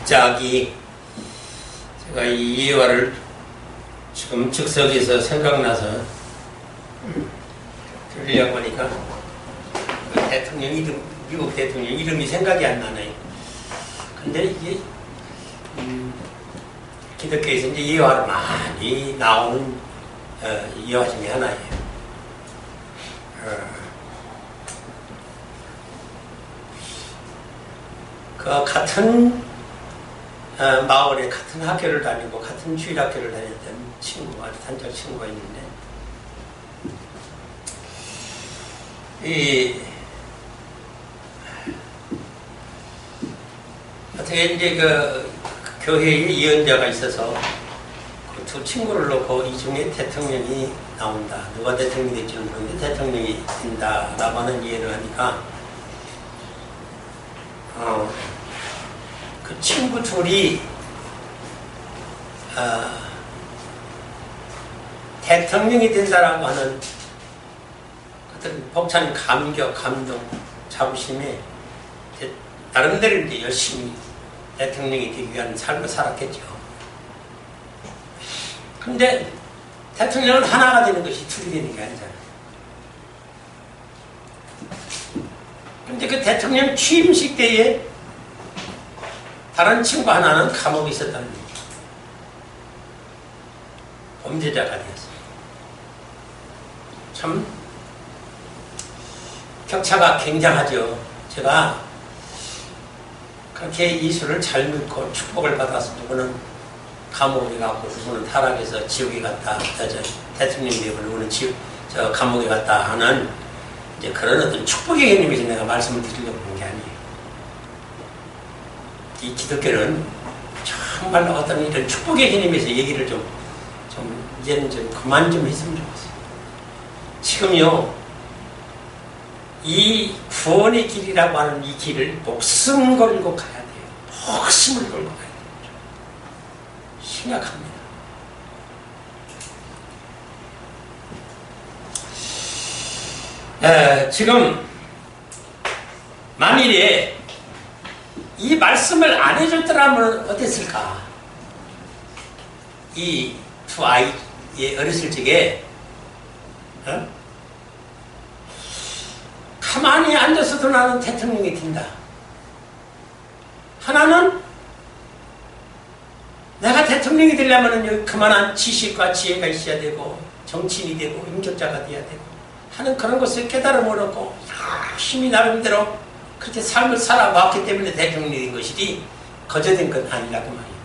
갑자기 제가 이 예화를 지금 즉석에서 생각나서 들으려고 하니까 대통령 이름, 미국 대통령 이름이 생각이 안 나네요. 근데 이게 기독교에서 이제 예화로 많이 나오는 예화 중에 하나예요. 그 같은 마을에 같은 학교를 다니고 같은 주일학교를 다녔던 친구가, 단짝 친구가 있는데, 어떻게 이제 그 교회에 예언자가 있어서 그 두 친구를 놓고 이 중에 대통령이 나온다. 누가 대통령이 될지는 모르는데 대통령이 된다라고 하는 예언을 하니까 그 친구 둘이 대통령이 된다라고 하는 어떤 벅찬 감격, 감동, 자부심에 나름대로 이제 열심히 대통령이 되기 위한 삶을 살았겠죠. 근데 대통령은 하나가 되는 것이 둘이 되는 게 아니잖아요. 근데 그 대통령 취임식 때에 다른 친구 하나는 감옥에 있었다는 얘기죠. 범죄자가 되었어요. 참 격차가 굉장하죠. 제가 그렇게 이수를 잘 믿고 축복을 받아서 누구는 감옥에 가고 누구는 타락해서 지옥에 갔다, 대통령이 되고 누구는 감옥에 갔다 하는 이제 그런 어떤 축복의 개념에서 내가 말씀을 드리려고 하는 게 아니에요. 이 기독교는 정말로 어떤 이런 축복의 개념에서 얘기를 좀 이제는 좀 그만 좀 했으면 좋겠어요. 지금요, 이 구원의 길이라고 하는 이 길을 목숨 걸고 가야 돼요. 목숨을 걸고 가야 돼요. 심각합니다. 지금 만일에 이 말씀을 안 해줬더라면 어땠을까? 이 두 아이의 어렸을 적에 가만히 앉아서도 나는 대통령이 된다. 하나는 내가 대통령이 되려면 그만한 지식과 지혜가 있어야 되고 정치인이 되고 인격자가 돼야 되고 하는 그런 것을 깨달음을 얻고 열심히 나름대로 그렇게 삶을 살아왔기 때문에 대통령이 된 것이지 거저된 건 아니라고 말이에요.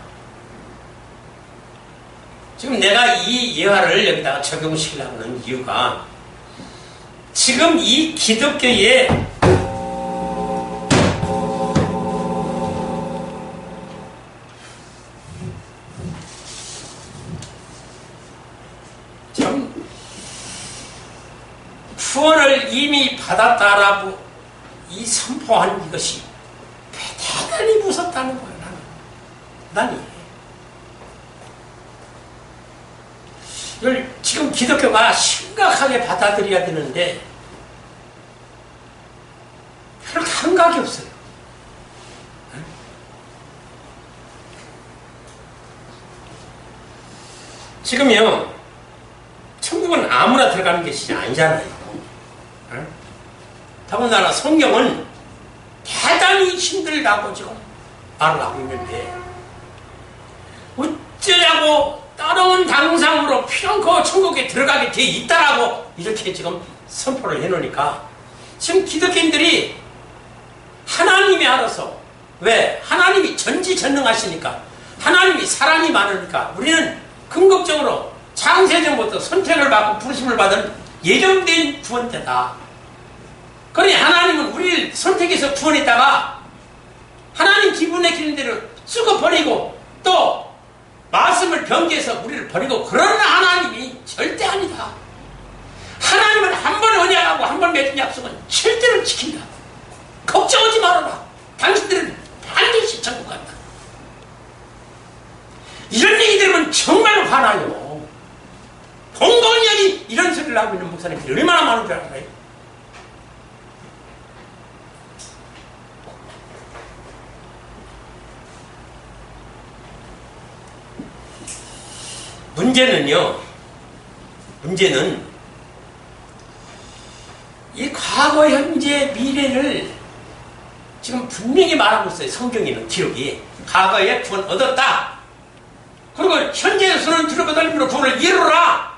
지금 내가 이 예화를 여기다가 적용시키려고 하는 이유가 지금 이 기독교에 참 구원을 이미 받았다라고 이 선포한 이것이 대단히 무섭다는 거예요. 나는 이걸 지금 기독교가 심각하게 받아들여야 되는데 별 감각이 없어요. 지금요, 천국은 아무나 들어가는 것이 아니잖아요. 더군다나 성경은 대단히 힘들다고 지금 말을 하고 있는데 어쩌냐고 따로운 당상으로 피렁코 천국에 들어가게 돼 있다라고 이렇게 지금 선포를 해놓으니까 지금 기독교인들이 하나님이 알아서, 왜? 하나님이 전지전능하시니까, 하나님이 사랑이 많으니까 우리는 궁극적으로 창세전부터 선택을 받고 부르심을 받은 예정된 구원자다. 그러니 하나님은 우리를 선택해서 구원했다가 하나님 기분에 기는 대로 쓰고 버리고 또 말씀을 변개해서 우리를 버리고 그런 하나님이 절대 아니다. 하나님은 한 번 언약하고 한 번 맺은 약속은 절대로 지킨다. 걱정하지 말아라. 당신들은 반드시 천국 간다. 이런 얘기 들으면 정말 화나요. 공공연히 이런 소리를 하고 있는 목사님들이 얼마나 많은 줄 알아요? 문제는 이 과거, 현재, 미래를 지금 분명히 말하고 있어요. 성경에는 기록이. 과거에 구원 얻었다. 그리고 현재에서는 들어가달림으로 구원을 이루라.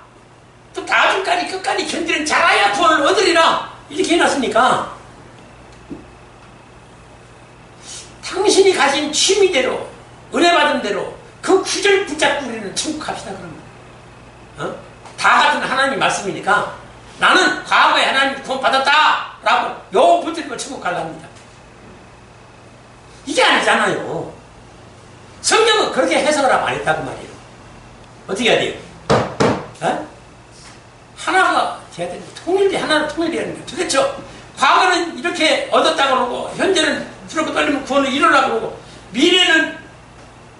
또 나중까지 끝까지 견디는 자라야 구원을 얻으리라. 이렇게 해놨으니까 당신이 가진 취미대로, 은혜 받은 대로 그 구절 붙잡고 우리는 천국 갑시다. 그러면 다 같은 하나님 말씀이니까 나는 과거에 하나님 구원 받았다 라고 요 붙들고 천국 갈랍니다. 이게 아니잖아요. 성경은 그렇게 해석을 하고 안 했다고 말이에요. 어떻게 해야 돼요? 하나가 돼야 되는 거예요. 통일돼. 하나로 통일돼야 되는 거예요. 도대체 과거는 이렇게 얻었다고 그러고 현재는 들어고 떨리면 구원을 이루라고 그러고 미래는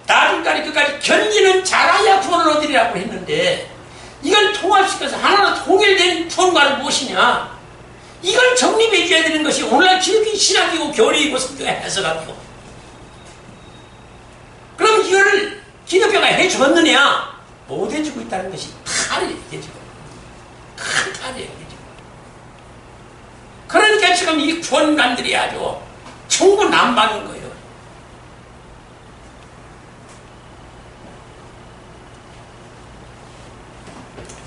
나중까지 끝까지 견디는 자라야 구원을 얻으리라고 했는데 이걸 통합시켜서 하나로 통일된 구원과는 무엇이냐? 이걸 정립해 줘야 되는 것이 오늘날 기독교 신학이고 교리이고 성경의 해석하고 그럼 이거를 기독교가 해주었느냐? 못 해주고 있다는 것이 탈이에요. 지금 큰 탈이에요. 지금. 그러니까 지금 이 구원관들이 아주 천구난방인 거예요.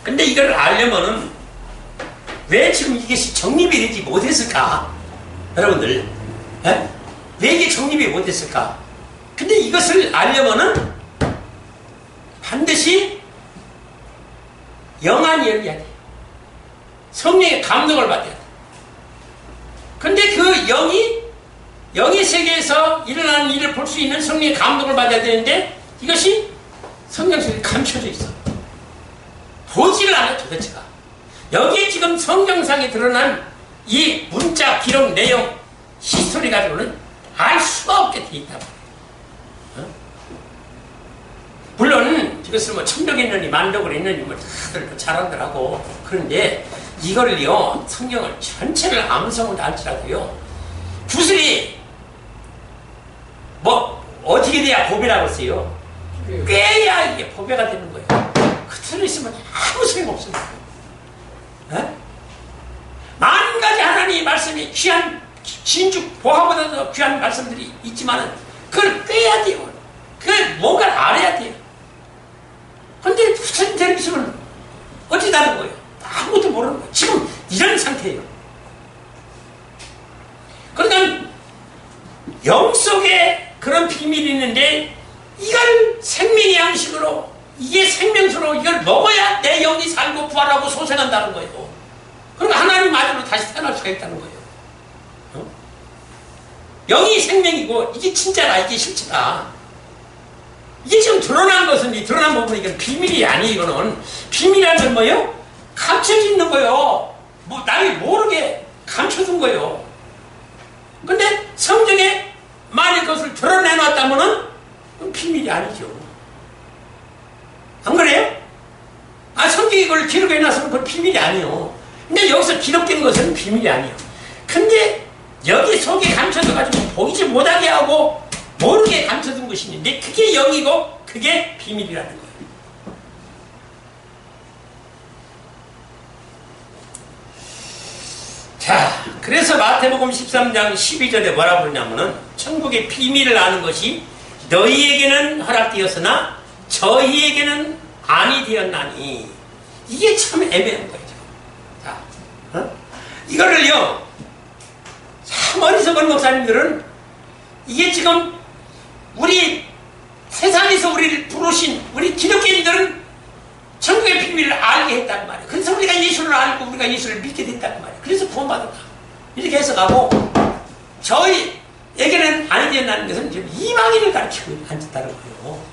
근데 이걸 알려면은 왜 지금 이것이 정립이 되지 못했을까? 여러분들, 왜 이게 정립이 못했을까? 근데 이것을 알려면은 반드시 영안이 열려야 돼요. 성령의 감동을 받아야 돼요. 근데 그 영의 세계에서 일어나는 일을 볼 수 있는 성령의 감동을 받아야 되는데 이것이 성경 속에 감춰져 있어. 보지를 않아요, 도대체가. 여기에 지금 성경상에 드러난 이 문자, 기록, 내용, 히스토리 가지고는 알 수가 없게 돼 있다고. 물론 이것을 뭐 천덕이 있느니 만덕을 있느니 뭐 다들 잘하더라고. 그런데 이거를요, 성경을 전체를 암송을 할지라도요, 구슬이 뭐 어떻게 돼야 보배라고 써요? 꿰야 이게 보배가 되는 거예요. 그 틀에 있으면 아무 소용없습니다. 만 가지 하나님의 말씀이 귀한 진죽 보화보다도 귀한 말씀들이 있지만은 그걸 꿰야 돼요. 그걸 뭔가를 알아야 돼요. 근데 무슨 텔레비전은 어찌다는 거예요? 아무것도 모르는 거예요. 지금 이런 상태예요. 그러니까 영 속에 그런 비밀이 있는데 이걸 생명의 양식으로 이게 생명수로 이걸 먹어야 내 영이 살고 부활하고 소생한다는 거예요. 그러니까 하나님 아들로 다시 태어날 수가 있다는 거예요. 영이 생명이고 이게 진짜라, 이게 실체다. 이게 지금 드러난 것은, 이 드러난 부분은 이건 비밀이 아니에요. 이거는 비밀이라는 건 뭐예요? 감춰져 있는 거예요. 뭐 남이 모르게 감춰둔 거예요. 근데 성경에 만약 그것을 드러내놨다면은 비밀이 아니죠. 안 그래요? 성경이 이걸 기록해놨으면 그건 비밀이 아니에요. 근데 여기서 기록된 것은 비밀이 아니에요. 근데 여기 속에 감춰져가지고 보이지 못하게 하고 모르게 감춰둔 것이 있는데 그게 영이고 그게 비밀이라는 거예요. 자, 그래서 마태복음 13장 12절에 뭐라고 그러냐면은 천국의 비밀을 아는 것이 너희에게는 허락되었으나 저희에게는 아니 되었나니. 이게 참 애매한 거예요. 자, 이거를요, 참 어리석은 목사님들은 이게 지금 우리 세상에서 우리를 부르신 우리 기독교인들은 천국의 비밀을 알게 했단 말이에요. 그래서 우리가 예수를 알고 우리가 예수를 믿게 됐단 말이에요. 그래서 구원받았다. 이렇게 해석하고 저희에게는 아니 되었다는 것은 지금 이방인을 가르치고 앉았다는 거예요.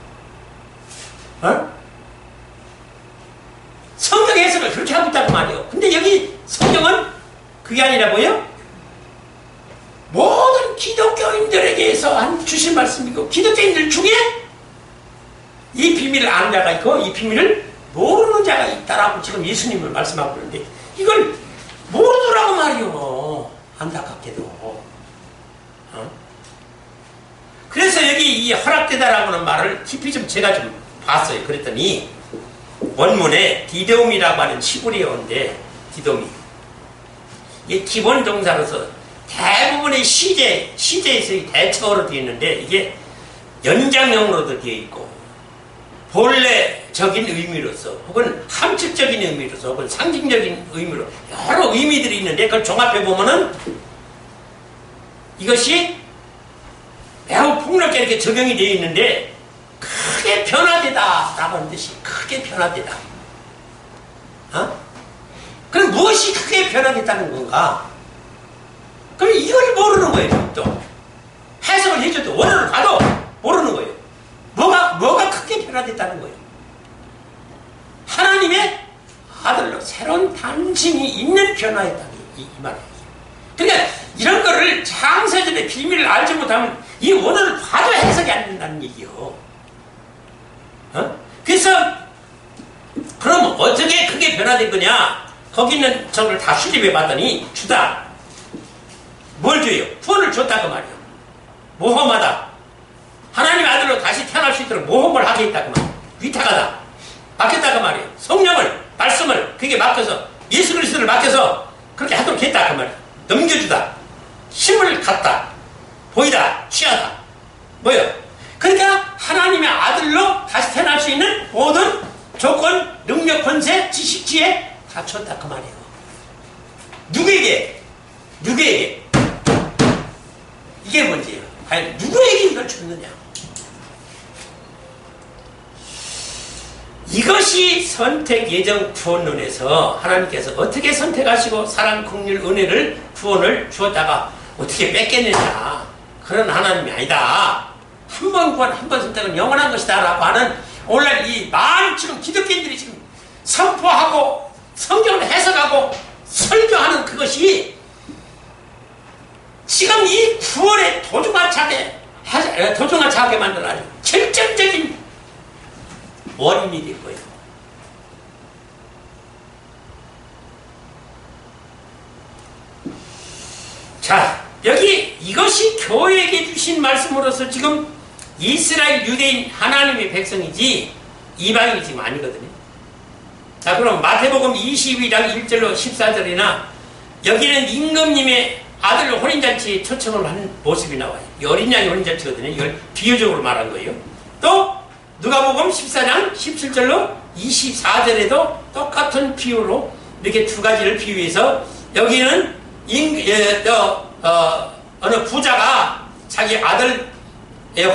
성경 해석을 그렇게 하고 있다고 말이에요. 근데 여기 성경은 그게 아니라 뭐예요? 모든 기독교인들에게서 주신 말씀이고 기독교인들 중에 이 비밀을 아는 자가 있고 이 비밀을 모르는 자가 있다라고 지금 예수님을 말씀하고 있는데 이걸 모르더라고 말이요. 안타깝게도. 그래서 여기 이 허락되다라고 하는 말을 깊이 좀 제가 좀 봤어요. 그랬더니 원문에 디돔이라고 하는 시골이 오는데, 디돔이. 이게 기본 동사로서 대부분의 시제에서 대처어로 되어 있는데, 이게 연장형으로도 되어 있고, 본래적인 의미로서, 혹은 함축적인 의미로서, 혹은 상징적인 의미로, 여러 의미들이 있는데, 그걸 종합해보면은, 이것이 매우 폭넓게 이렇게 적용이 되어 있는데, 크게 변화되다 라고 하는 뜻이 크게 변화되다. 그럼 무엇이 크게 변화됐다는 건가? 그럼 이걸 모르는 거예요. 또 해석을 해줘도 원어를 봐도 모르는 거예요. 뭐가 크게 변화됐다는 거예요. 하나님의 아들로 새로운 당신이 있는 변화였다, 이 말이에요. 그러니까 이런 거를 창세전의 비밀을 알지 못하면 이 원어를 봐도 해석이 안 된다는 얘기요. 그래서 그럼 어떻게 크게 변화된 거냐? 거기 있는 저걸 다 수집해 봤더니 주다. 뭘 줘요? 구원을 줬다 그 말이에요. 모험하다. 하나님 아들로 다시 태어날 수 있도록 모험을 하게 했다 그 말이에요. 위탁하다. 맡겼다 그 말이에요. 성령을, 말씀을 그게 맡겨서 예수 그리스도를 맡겨서 그렇게 하도록 했다 그 말이에요. 넘겨주다. 힘을 갖다. 보이다. 취하다. 뭐예요? 그러니까 하나님의 아들로 다시 태어날 수 있는 모든 조건, 능력, 권세, 지식, 지혜 다 줬다 그 말이에요. 누구에게? 이게 문제예요. 과연 누구에게 이걸 줬느냐? 이것이 선택, 예정, 구원론에서 하나님께서 어떻게 선택하시고 사랑, 긍휼, 은혜를, 구원을 주었다가 어떻게 뺏겠느냐. 그런 하나님이 아니다. 한 번 구원, 한 번 선택은 영원한 것이다 라고 하는 오늘날 이 많은 지금 기독교인들이 지금 선포하고 성경을 해석하고 설교하는 그것이 지금 이 구원의 도중하차게 만드는 아주 결정적인 원인이 될 거예요. 자, 여기 이것이 교회에게 주신 말씀으로서 지금 이스라엘 유대인 하나님의 백성이지 이방인이 지금 아니거든요. 자, 그럼 마태복음 22장 1절로 14절이나 여기는 임금님의 아들 혼인잔치에 초청을 한 모습이 나와요. 어린 양의 혼인잔치거든요. 이걸 비유적으로 말한 거예요. 또 누가복음 14장 17절로 24절에도 똑같은 비유로 이렇게 두 가지를 비유해서 여기는 어느 부자가 자기 아들의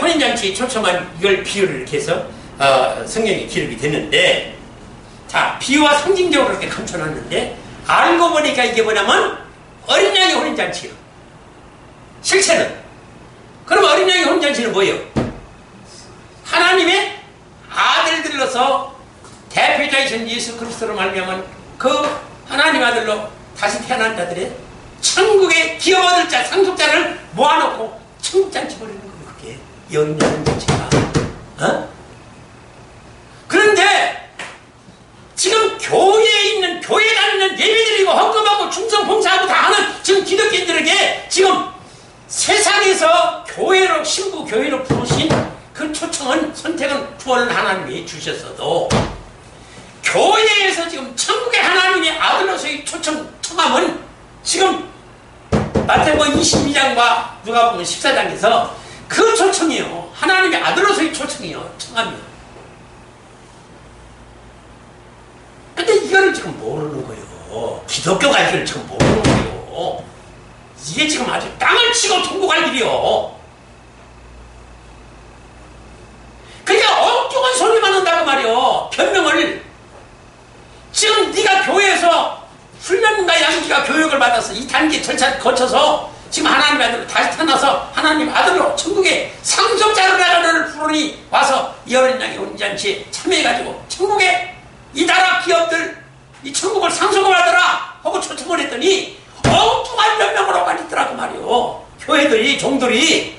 혼인잔치에 초청한 이걸 비유를 이렇게 해서 성경에 기록이 됐는데, 자, 비유와 상징적으로 이렇게 감춰놨는데 알고 보니까 이게 뭐냐면 어린 양의 혼인잔치요. 실체는. 그럼 어린 양의 혼인잔치는 뭐예요? 하나님의 아들들로서 대표자이신 예수 그리스도로 말미암은 그 하나님 아들로 다시 태어난 자들의 천국의 기업 얻을 자, 상속자를 모아놓고 천국잔치 벌이는 거예요. 그게 이 어린 양의 혼인잔치가. 그런데 지금 교회에 다니는 예배드리고 헌금하고 충성 봉사하고 다 하는 지금 기독교인들에게 지금 세상에서 교회로 신부 교회로 부르신 그 초청은 선택은 구원을 하나님이 주셨어도 교회에서 지금 천국의 하나님의 아들로서의 청함은 지금 마태복음 22장과 누가복음 14장에서 그 초청이요. 하나님의 아들로서의 초청이요. 청함이요. 근데 이거를 지금 모르는 거예요. 기독교가 이걸 지금 모르는 거예요. 이게 지금 아주 땅을 치고 통곡할 일이요. 그러니까 엉뚱한 소리만 한다고 말이요. 변명을. 지금 네가 교회에서 훈련과 양기가 교육을 받아서 이 단계 절차를 거쳐서 지금 하나님 아들로 다시 태어나서 하나님 아들로 천국의 상속자로 나라를 부르니 와서 이 어린 양의 혼인잔치에 참여해가지고 천국의 이 나라 기업들 이 천국을 상속을 하더라 하고 초청을 했더니 엉뚱한 변명으로 가리더라고 말이요. 교회들이 종들이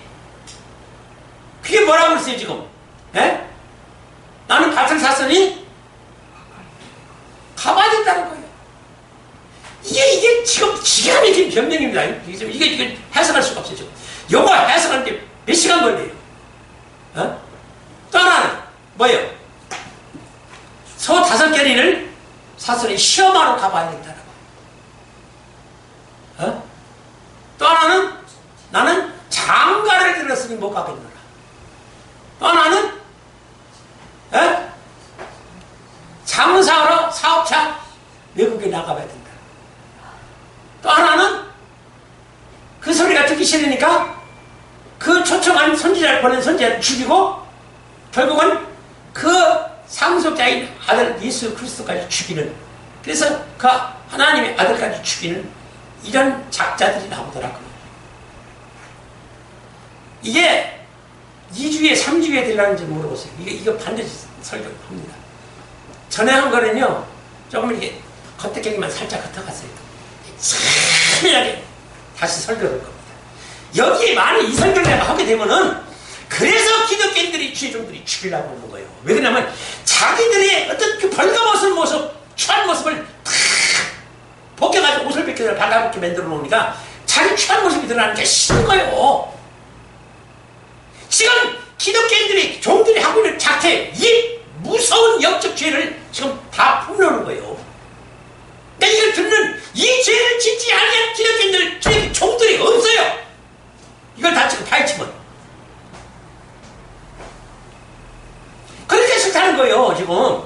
그게 뭐라고 그랬어요 지금? 에? 나는 밭을 샀으니 가봐야 된다는 거예요. 이게 지금 기가 막힌 변명입니다. 이게 해석할 수가 없어요. 지금 요거 해석하는데 몇 시간 걸려요. 또 하나는 뭐예요? 소 5개리를 사슬이 시험하러 가봐야 된다라고. 또 하나는 나는 장가를 들었으니 못 가겠노라. 또 하나는 장사하러 사업차 외국에 나가봐야 된다. 또 하나는 그 소리가 듣기 싫으니까 그 초청한 선지자를 보낸 선지자를 죽이고 결국은 그 상속자인 아들 예수 그리스도까지 죽이는, 그래서 그 하나님의 아들까지 죽이는 이런 작자들이 나오더라고요. 이게 2주에 3주에 되려는지 물어보세요. 이거 반드시 설교합니다. 전에 한 거는요, 조금 이렇게 겉대기만 살짝 흩어갔어요. 참하게 다시 설교를 할 겁니다. 여기에 많이 이 설교를 내가 하게 되면은, 그래서 기독교인들이 주의종들이 죽이려고 하는 거예요. 왜 그러냐면 자기들의 어떤 그 벌거벗은 모습, 취한 모습을 탁 벗겨가지고 옷을 벗겨서 발라벗게 만들어 놓으니까 자기 취한 모습이 드러나는 게 싫은 거예요. 지금 기독교인들이 종들이 하고 있는 작태, 이 무서운 영적 죄를 지금 다 풀어놓는 거예요. 근데 이걸 듣는 이 죄를 짓지 않는 기독교인들, 저희 종들이 없어요. 이걸 다 지금 파헤치면. 그렇게 싫다는 거예요, 지금.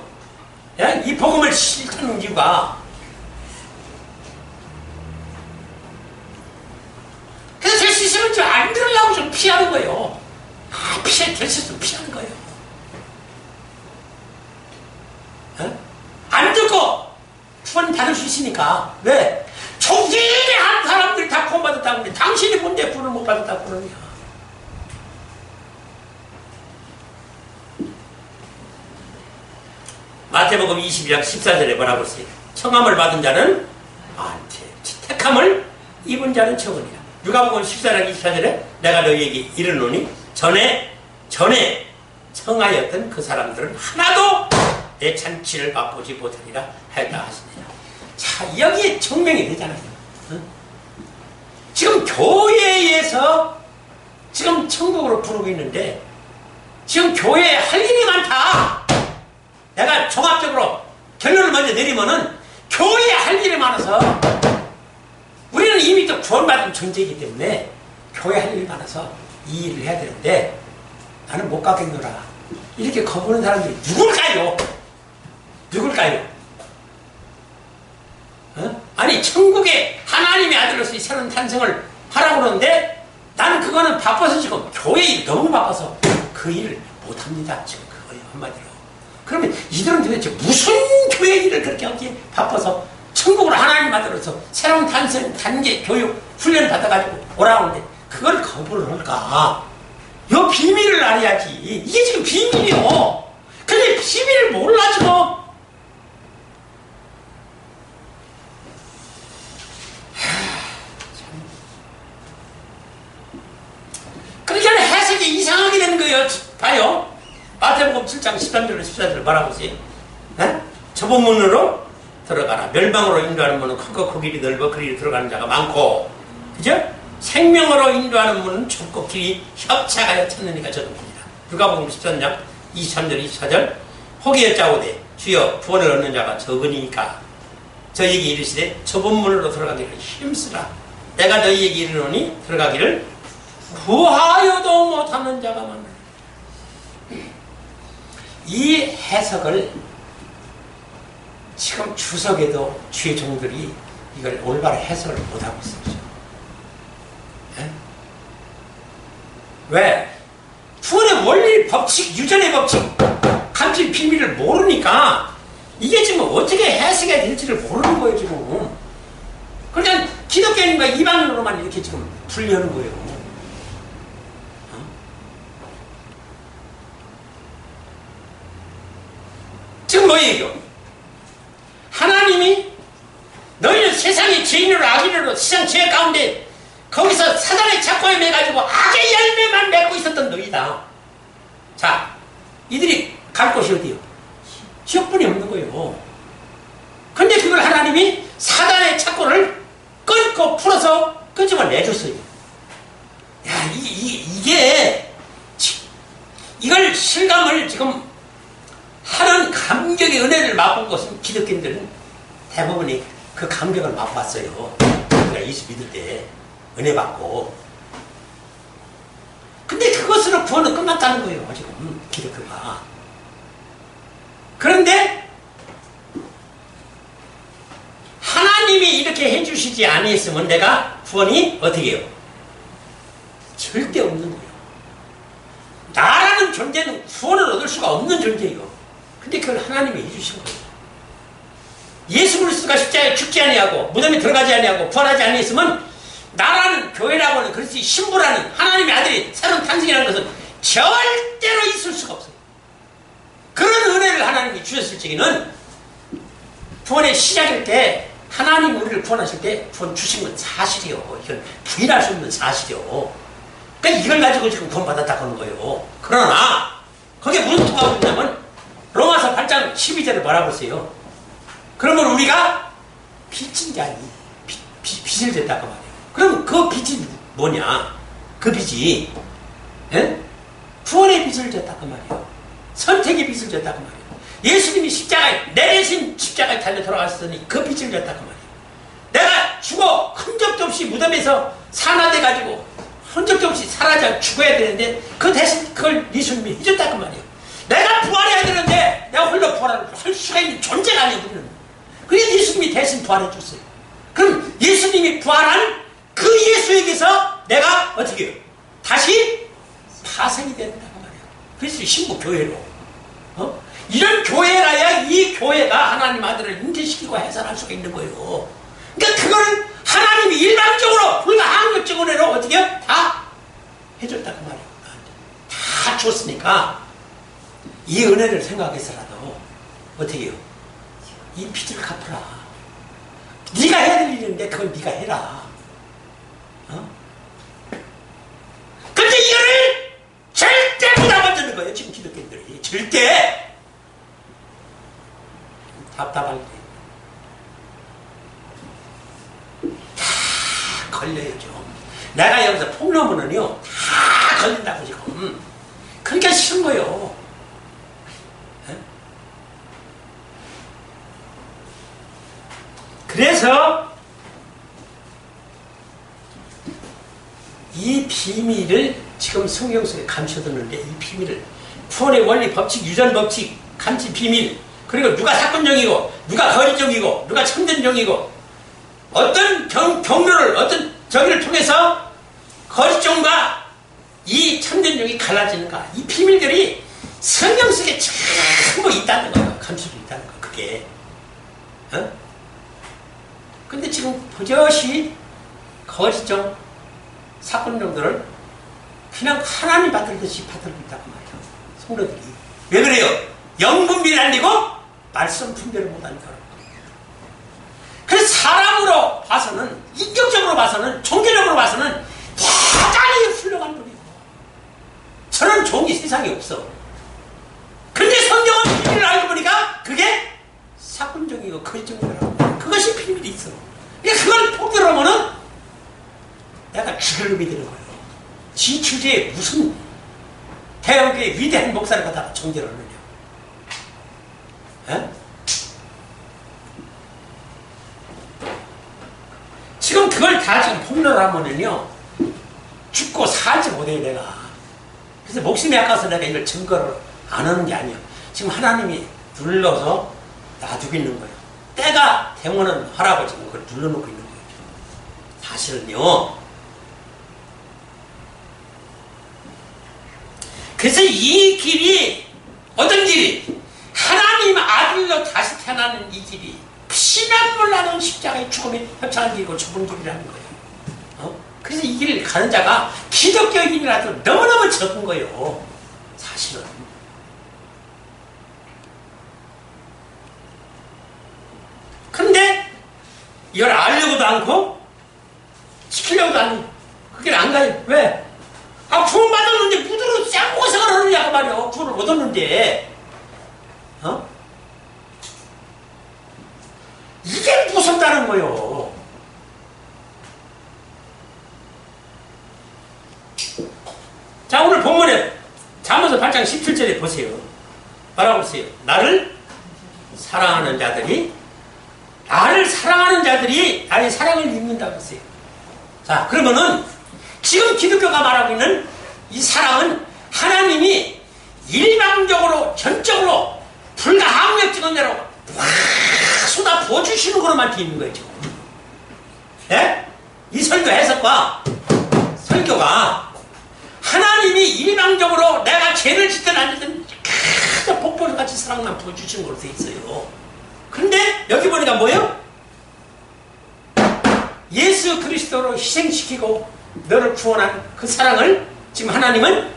이 복음을 싫다는 이유가. 그래서 될 수 있으면 좀 안 들으려고 좀 피하는 거예요. 될 수 있으면 피하는 거예요. 안 듣고 구원 받을 수 있으니까. 왜? 종기에 한 사람들이 다 구원 받았다고 그러는데 당신이 뭔데 구원을 못 받았다고 그러냐. 마태복음 22장 14절에 뭐라고 했어요? 청함을 받은 자는 많대, 택함을 입은 자는 적으니라. 누가복음 14장 24절에 내가 너희에게 이르노니 전에 청하였던 그 사람들은 하나도 내 잔치를 맛보지 못하리라 하였다 하십니다. 자, 여기에 증명이 되잖아요. 지금 교회에서 지금 천국으로 부르고 있는데 지금 교회에 할 일이 많다. 내가 종합적으로 결론을 먼저 내리면은 교회에 할 일이 많아서, 우리는 이미 또 구원받은 존재이기 때문에 교회에 할 일이 많아서 이 일을 해야 되는데 나는 못 가겠노라 이렇게 거부하는 사람들이 누굴까요? 아니 천국에 하나님의 아들로서 새로운 탄생을 하라고 그러는데 나는 그거는 바빠서 지금 교회 일 너무 바빠서 그 일을 못합니다. 지금 그거예요, 한마디로. 그러면 이들은 도대체 무슨 교회 일을 그렇게 하기에 바빠서 천국으로 하나님 아들로서 새로운 탄생, 단계, 교육, 훈련 받아가지고 오라고 하는데 그걸 거부를 할까? 요 비밀을 알아야지. 이게 지금 비밀이요. 근데 비밀을 몰라 지금. 그러니까 해석이 이상하게 되는 거예요. 봐요. 마태복음 7장 13절로 14절 뭐라고 했어요? 좁은 문으로 들어가라. 멸망으로 인도하는 문은 크고 그 길이 넓어 그 길이 들어가는 자가 많고, 그죠? 생명으로 인도하는 문은 좁고 길이 협착하여 찾느니가 적습니다. 누가복음 13장 23절 24절 혹이 여짜오되 주여 구원을 얻는 자가 적으니까 저희에게 이르시되 좁은 문으로 들어가기를 힘쓰라. 내가 너희에게 이르노니 들어가기를 구하여도 못하는 자가 많으라. 이 해석을 지금 주석에도 주의 종들이 이걸 올바로 해석을 못하고 있어요. 왜? 구원의 원리, 법칙, 유전의 법칙, 감출 비밀을 모르니까 이게 지금 어떻게 해석해야 될지를 모르는 거예요, 지금. 그러니까 기독교인과 이방인으로만 이렇게 지금 분리하는 거예요. 지금 뭐예요? 하나님이 너희는 세상의 죄인으로 악인으로 세상 죄 가운데 거기서 사단의 착고에 매가지고 악의 열매만 맺고 있었던 너희다. 자, 이들이 갈 곳이 어디요? 지옥뿐이 없는 거예요. 근데 그걸 하나님이 사단의 착고를 끊고 풀어서 끄집어 내줬어요. 야, 이게 이걸 실감을 지금 하는 감격의 은혜를 맛본 것은 기독교인들은 대부분이 그 감격을 맛봤어요. 우리가 예수 믿을 때 은혜 받고. 근데 그것으로 구원은 끝났다는 거예요. 지금 기독교가. 그런데 하나님이 이렇게 해주시지 아니했으면 내가 구원이 어떻게 해요? 절대 없는 거예요. 나라는 존재는 구원을 얻을 수가 없는 존재예요. 근데 그걸 하나님이 해주신 거예요. 예수 그리스도가 십자가에 죽지 아니하고 무덤에 들어가지 아니하고 부활하지 아니했으면 나라는 교회라고 하는 그리스도의 신부라는 하나님의 아들이 새로운 탄생이라는 것은 절대로 있을 수가 없어요. 그런 은혜를 하나님이 주셨을 적에는 구원의 시작일 때 하나님 우리를 구원하실 때 구원 주신 건 사실이요. 이건 부인할 수 없는 사실이요. 그러니까 이걸 가지고 지금 구원받았다고 하는 거예요. 그러나 거기에 무슨 통하고 있냐면 로마서 8장 12절에 뭐라고 했어요? 그러면 우리가 빚진 게 아니 빚을 졌다고 말이에요. 그럼 그 빚이 뭐냐? 그 빚이 구원의 빚을 졌다고 말이에요. 선택의 빚을 졌다고 말이에요. 예수님이 십자가에 내 대신 십자가에 달려 돌아갔으니 그 빚을 졌다고 말이에요. 내가 죽어 흔적도 없이 무덤에서 산화돼가지고 흔적도 없이 사라져 죽어야 되는데 그 대신 그걸 예수님이 해줬다고 말이에요. 내가 부활해야 되는데 내가 홀로 부활할 수가 있는 존재가 아니에요. 우리는. 그래서 예수님이 대신 부활해 줬어요. 그럼 예수님이 부활한 그 예수에게서 내가 어떻게 해요? 다시 파생이 된다고 말이에요. 그래서 신부 교회로. 이런 교회라야 이 교회가 하나님 아들을 잉태시키고 해산할 수가 있는 거예요. 그러니까 그거는 하나님이 일방적으로 불과 항력적 은혜로 어떻게 해요? 다 해줬다고 말이에요. 다 줬으니까 이 은혜를 생각해서라도 어떻게 해요? 이 빚을 갚으라. 네가 해야 될 일인데 그걸 네가 해라. 근데 이거를 절대 부담 안 주는 거예요. 지금 기독교인들이. 절대. 답답할 때. 다 걸려야죠. 내가 여기서 폭로문은요, 다 걸린다고 지금. 그러니까 싫은 거예요. 그래서 이 비밀을 지금 성경 속에 감춰뒀는데 이 비밀을 구원의 원리, 법칙, 유전 법칙, 감치 비밀, 그리고 누가 사건종이고 누가 거짓종이고 누가 참전종이고 어떤 경로를 어떤 저기를 통해서 거짓종과 이 참전종이 갈라지는가, 이 비밀들이 성경 속에 전부 있다는 거예요. 감춰져 있다는 거. 그게 근데 지금 버젓이 거짓종 사건종들을 그냥 하나님 받들듯이 받들고 있다고 말이에요. 성도들이. 왜 그래요? 영분비를 알리고 말씀 분별을 못하는 거예요. 그래서 사람으로 봐서는, 인격적으로 봐서는, 종교적으로 봐서는 대단히 훌륭한 분이고 저런 종이 세상에 없어. 근데 성경은 비밀을 알고 보니까 그게 사건종이고 거짓종이라고. 그것이 비밀이 있어. 그러니까 그걸 포기하면은 내가 죽을 놈이 되는 거예요. 지 주제에 무슨 대형교회 위대한 목사를 갖다가 정죄를 하느냐. 지금 그걸 다 지금 폭로를 하면은요, 죽고 살지 못해요, 내가. 그래서 목숨이 아까워서 내가 이걸 증거를 안 하는 게 아니에요. 지금 하나님이 눌러서 놔두고 있는 거예요. 때가 되면은 하라고 지금 그걸 눌러놓고 있는 거예요. 사실은요. 그래서 이 길이, 어떤 길이? 하나님 아들로 다시 태어나는 이 길이 피난물 나는 십자가의 죽음에 협착한 길이고 좁은 길이라는 거예요. 그래서 이 길을 가는 자가 기독교인이라도 너무너무 적은 거예요. 사실은. 근데 이걸 알려고도 않고 지키려고도 않고 그 길 안 가요. 왜? 구원 받았는데 무드로 짱고 생활을 하느냐고 말이요. 구원을 얻었는데. 이게 무섭다는 거요. 자, 오늘 본문에 잠언서 8장 17절에 보세요. 뭐라고 했어요? 나를 사랑하는 자들이 나를 사랑을 입는다고 했어요. 자, 그러면은 지금 기독교가 말하고 있는 이 사랑은 하나님이 일방적으로 전적으로 불가항력적인 대로 확 쏟아 부어주시는 거로만 돼 있는 거예요, 지금. 예? 이 설교 해석과 설교가 하나님이 일방적으로 내가 죄를 짓든 안 짓든 크게 폭포같이 사랑만 부어주시는 걸로 돼 있어요. 근데 여기 보니까 뭐예요? 예수 그리스도로 희생시키고 너를 구원한 그 사랑을 지금 하나님은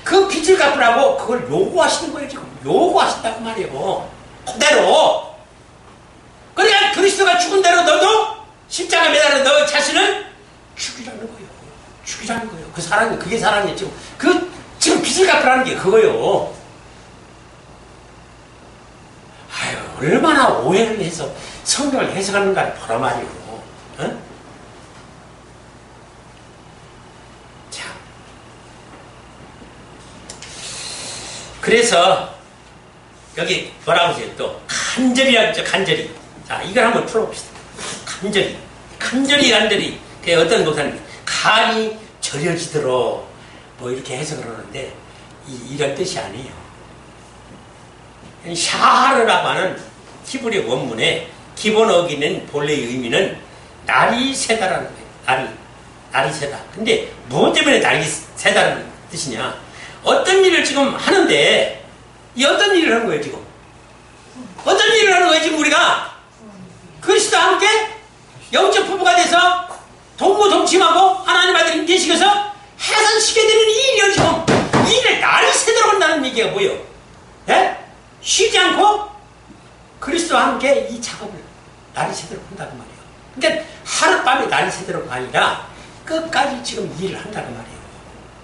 그 빚을 갚으라고 그걸 요구하시는 거예요. 지금 요구하신다고 말이에요. 그대로. 그러니까 그리스도가 죽은 대로 너도 십자가 매달려 너 자신을 죽이라는 거예요. 죽이라는 거예요. 그 사랑이, 그게 사랑이에요. 지금 빚을 갚으라는 게 그거예요. 아유, 얼마나 오해를 해서 성경을 해석하는가 보라 말이에요. 어? 자. 그래서, 여기 뭐라고 하세요? 또, 간절이라고 했죠, 간절히. 자, 이걸 한번 풀어봅시다. 간절히. 그게 어떤 목사님이 간이 절여지도록 뭐 이렇게 해석을 하는데, 이런 뜻이 아니에요. 샤르라고 하는 히브리 원문의 기본 어기는 본래의 의미는 날이 새다라는 거예요. 날이 새다. 근데 무엇 때문에 날이 새다라는 뜻이냐? 어떤 일을 지금 하는데, 이 어떤 일을 하는 거예요, 지금? 어떤 일을 하는 거예요, 지금 우리가? 그리스도와 함께 영적 부부가 돼서 동무동침하고 하나님 아들 임재시켜서 해산시켜야 되는 이 일이요, 지금. 이 일을 날이 새도록 한다는 얘기가 뭐예요? 예? 쉬지 않고 그리스도와 함께 이 작업을 날이 새도록 한다는 말이에요. 그러니까 하룻밤에 날이 새도록 아니라 끝까지 지금 일을 한다는 말이에요.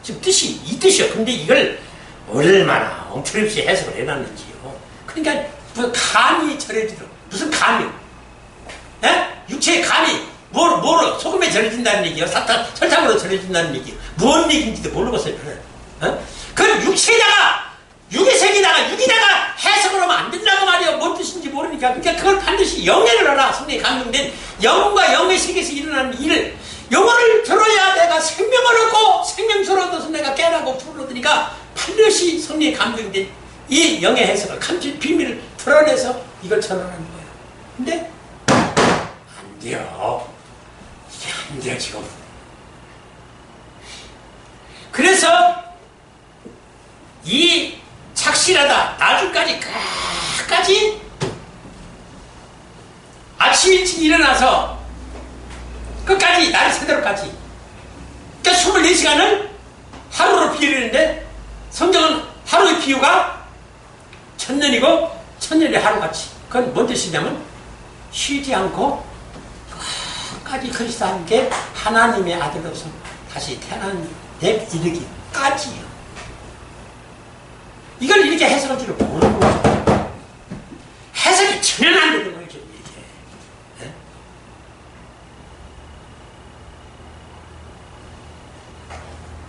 지금 뜻이 이 뜻이요. 근데 이걸 얼마나 엉터리없이 해석을 해놨는지요. 그러니까 무슨 감이 절여지도록 무슨 감이요? 예? 육체의 감이 뭐로 소금에 절여진다는 얘기요. 설탕으로 절여진다는 얘기요. 무슨 얘기인지도 모르겠어요. 어? 그 육이다가 해석을 하면 안 된다고 말이에요. 뭔 뜻인지 모르니까. 그러니까 그걸 반드시 영예를 알아. 성령에 감동된 영혼과 영의 세계에서 일어나는 일을 영혼을 들어야 내가 생명을 얻고 생명수를 얻어서 내가 깨라고 불을 얻으니까 반드시 성령에 감동된 이 영의 해석을 감출 비밀을 드러내서 이걸 전하는 거예요. 근데 안 돼요. 이게 안 돼요, 지금. 그래서 이 착실하다, 나중까지 끝까지 아침 일찍 일어나서 끝까지 날이 새도록까지, 그러니까 24시간을 하루로 비유했는데 성경은 하루의 비유가 천년이고 천년이 하루같이. 그건 뭔 뜻이냐면 쉬지 않고 끝까지 그리스도와 함께 하나님의 아들로서 다시 태어난 데 이르기까지요. 이걸 이렇게 해석할 줄을 모르는 거죠. 해석이 전혀 안 되는 거예요, 지금 이렇게. 네?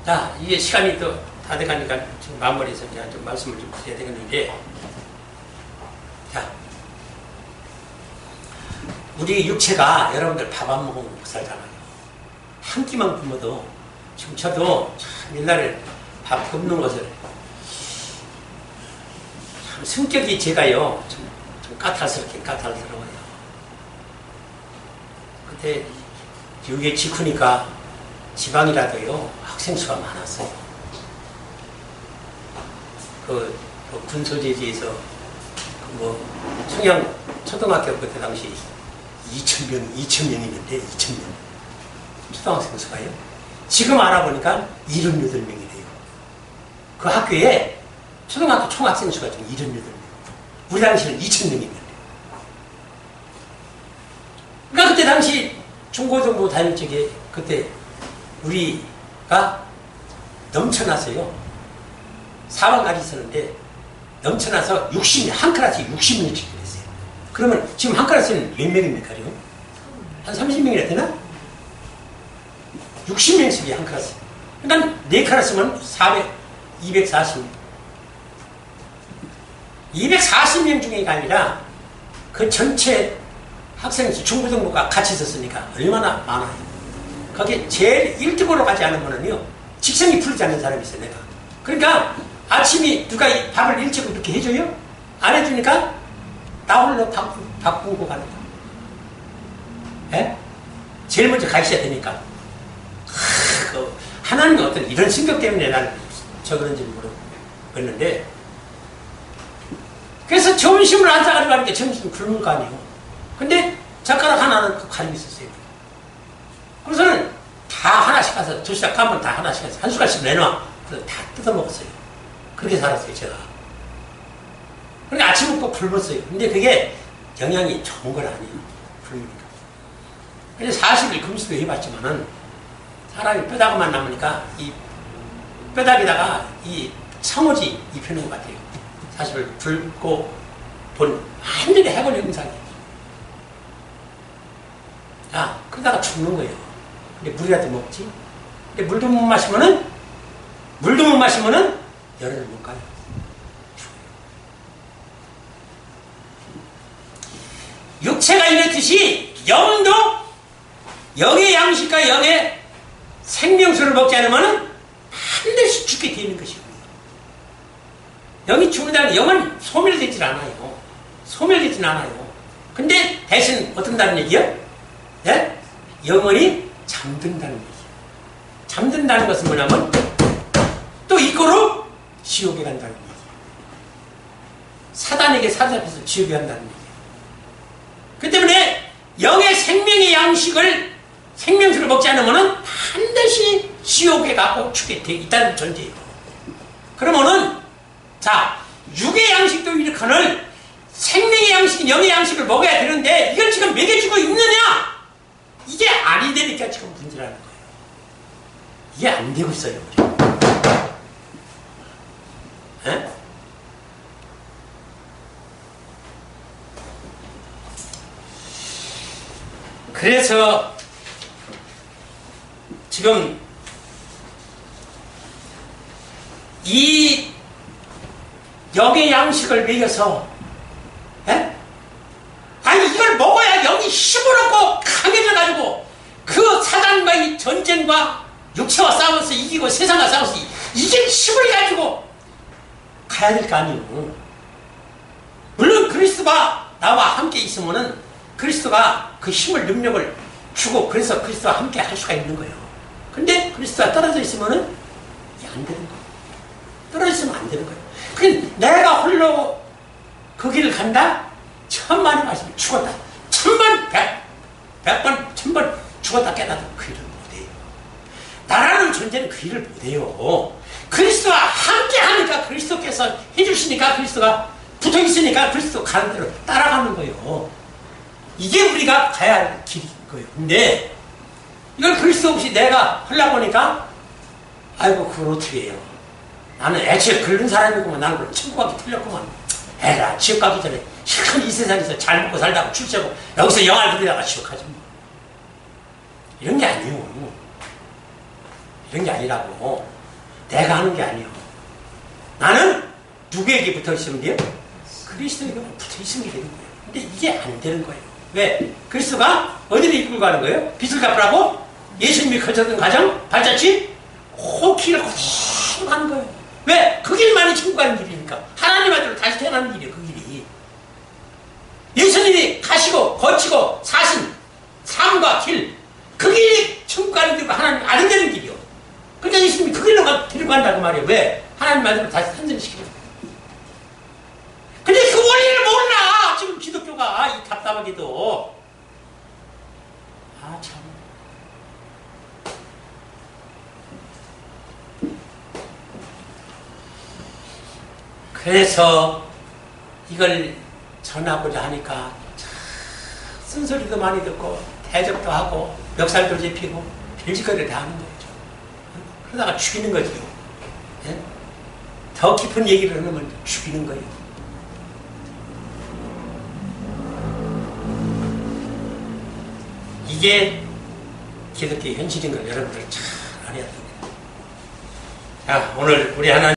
자, 이게 시간이 또 다 돼가니까 지금 마무리해서 그냥 좀 말씀을 좀 드려야 되겠는데, 자, 우리 육체가 여러분들 밥 안 먹으면 못 살잖아요. 한 끼만 굶어도, 지금 저도 참 옛날에 밥 굶는 것을 성격이 제가요, 좀 까탈스러워요. 그때 육에 직후니까 지방이라도요, 학생 수가 많았어요. 그 군소재지에서 청양 초등학교 그때 당시 2,000명이는데 2,000명 초등학생 수가요. 지금 알아보니까 78명이 돼요. 그 학교에 초등학교 총학생 수가 지금 78명. 우리 당시는 2,000명이었는데. 그러니까 그때 당시 중고등부 다닐 적에 그때 우리가 넘쳐났어요. 4반까지 있었는데 넘쳐나서 한 클래스에 60명씩 됐어요. 그러면 지금 한 클래스는 몇 명입니까? 한 30명이나 되나? 60명씩이 한 클래스. 그러니까 4클래스면 240명. 240명 중에가 아니라 그 전체 학생 중고등부가 같이 있었으니까 얼마나 많아요. 거기에 제일 1등으로 가지 않으면요 직성이 풀리지 않는 사람이 있어요. 내가. 그러니까 아침에 누가 밥을 일찍 이렇게 해줘요? 안 해주니까 나 홀로 바꾸고 가는 거야. 예? 제일 먼저 가 있어야 되니까. 하나님은 어떤 이런 성격 때문에 나는 저그런지 모르겠는데, 그래서 점심을 안 싸가지고 가니까 점심 굶은 거 아니에요. 근데 젓가락 하나는 가지고 있었어요. 그래서는 다 하나씩 가서 도시락 가면 다 하나씩 가서 한 숟갈씩 내놔. 그래서 다 뜯어 먹었어요. 그렇게 살았어요, 제가. 그러니까 아침은 꼭 굶었어요. 근데 그게 영양이 좋은 건 아니에요. 굶으니까. 근데 40일 금식도 해봤지만은 사람이 뼈다귀만 남으니까 이 뼈다귀다가 이 창호지 입히는 것 같아요. 40일 굶고 본 완전히 해골 형상이에요. 야, 그러다가 죽는 거예요. 근데 물이라도 먹지? 근데 물도 못 마시면은 열을 못 가요. 육체가 이렇듯이 영도 영의 양식과 영의 생명수를 먹지 않으면 반드시 죽게 되는 것이고, 영이 죽는다는 영은 소멸되질 않아요. 소멸되진 않아요. 근데 대신 어떤다는 얘기요? 예? 영원히 잠든다는 얘기예요. 잠든다는 것은 뭐냐면 또 이거로 지옥에 간다는 얘기예요. 사단에게 사로잡혀서 지옥에 간다는 얘기예요. 그 때문에 영의 생명의 양식을 생명수를 먹지 않으면 반드시 지옥에 가고 죽게 돼 있다는 전제예요. 그러면은 자, 육의 양식도 이렇거늘 생명의 양식인 영의 양식을 먹어야 되는데 이걸 지금 먹여주고 있느냐? 이게 아니 되니까 지금 문제라는 거예요. 이게 안 되고 있어요. 에? 그래서 지금 이 영의 양식을 먹여서, 에? 아니 이걸 먹어야 영이 힘을 얻고 강해져가지고 그 사단과의 전쟁과 육체와 싸워서 이기고 세상과 싸워서 이길 힘을 가지고 가야 될 거 아니에요. 물론 그리스도가 나와 함께 있으면은 그리스도가 그 힘을 능력을 주고 그래서 그리스도와 함께 할 수가 있는 거예요. 근데 그리스도가 떨어져 있으면은 이게 안 되는 거예요. 떨어져 있으면 안 되는 거예요. 그 내가 홀로 그 길을 간다? 천만의 말씀 죽었다. 천번, 백번, 천번 죽었다 깨닫도 그 일을 못해요. 나라는 존재는 그 일을 못해요. 그리스도와 함께 하니까 그리스도께서 해주시니까 그리스도가 붙어 있으니까 그리스도 가는 대로 따라가는 거예요. 이게 우리가 가야 할 길인 거예요. 근데 이걸 그리스도 없이 내가 하려고 하니까 아이고 그걸 어떻게 해요. 나는 애초에 그런 사람이구만. 나는 그럼 천국 가기 틀렸구만. 에라 지옥 가기 전에 실컷 이 세상에서 잘 먹고 살다가 출세하고 여기서 영화를 부리다가 지옥 가지 뭐. 이런 게 아니에요. 이런 게 아니라고. 내가 하는 게 아니에요. 나는 누구에게 붙어 있으면 돼요? 그리스도에게 붙어 있으면 되는 거예요. 근데 이게 안 되는 거예요. 왜? 그리스도가 어디를 이끌고 가는 거예요? 빚을 갚으라고? 예수님이 거쳤던 가정? 발자취? 그 길을 그대로 가는 거예요. 왜? 그 길만이 천국 가는 길이니까. 하나님 아들로 다시 태어나는 길이에요. 그 길이. 예수님이 가시고 거치고 사신 삶과 길, 그 길이 천국 가는 길이고 하나님 아들 되는 길이요. 그러니까 예수님이 그 길로 데리고 간다고 말이에요. 왜? 하나님 아들로 다시 탄생시키는 거예요. 근데 그 원리를 몰라. 지금 기독교가 이 답답하게도. 아 참. 그래서 이걸 전하고자 하니까 쓴소리도 많이 듣고 대접도 하고 멱살도 잡히고 별짓거리를 다 하는 거죠. 그러다가 죽이는 거죠. 예? 더 깊은 얘기를 하면 죽이는 거예요. 이게 기독교의 현실인 걸 여러분들 잘 알아야 됩니다. 자, 오늘 우리 하나님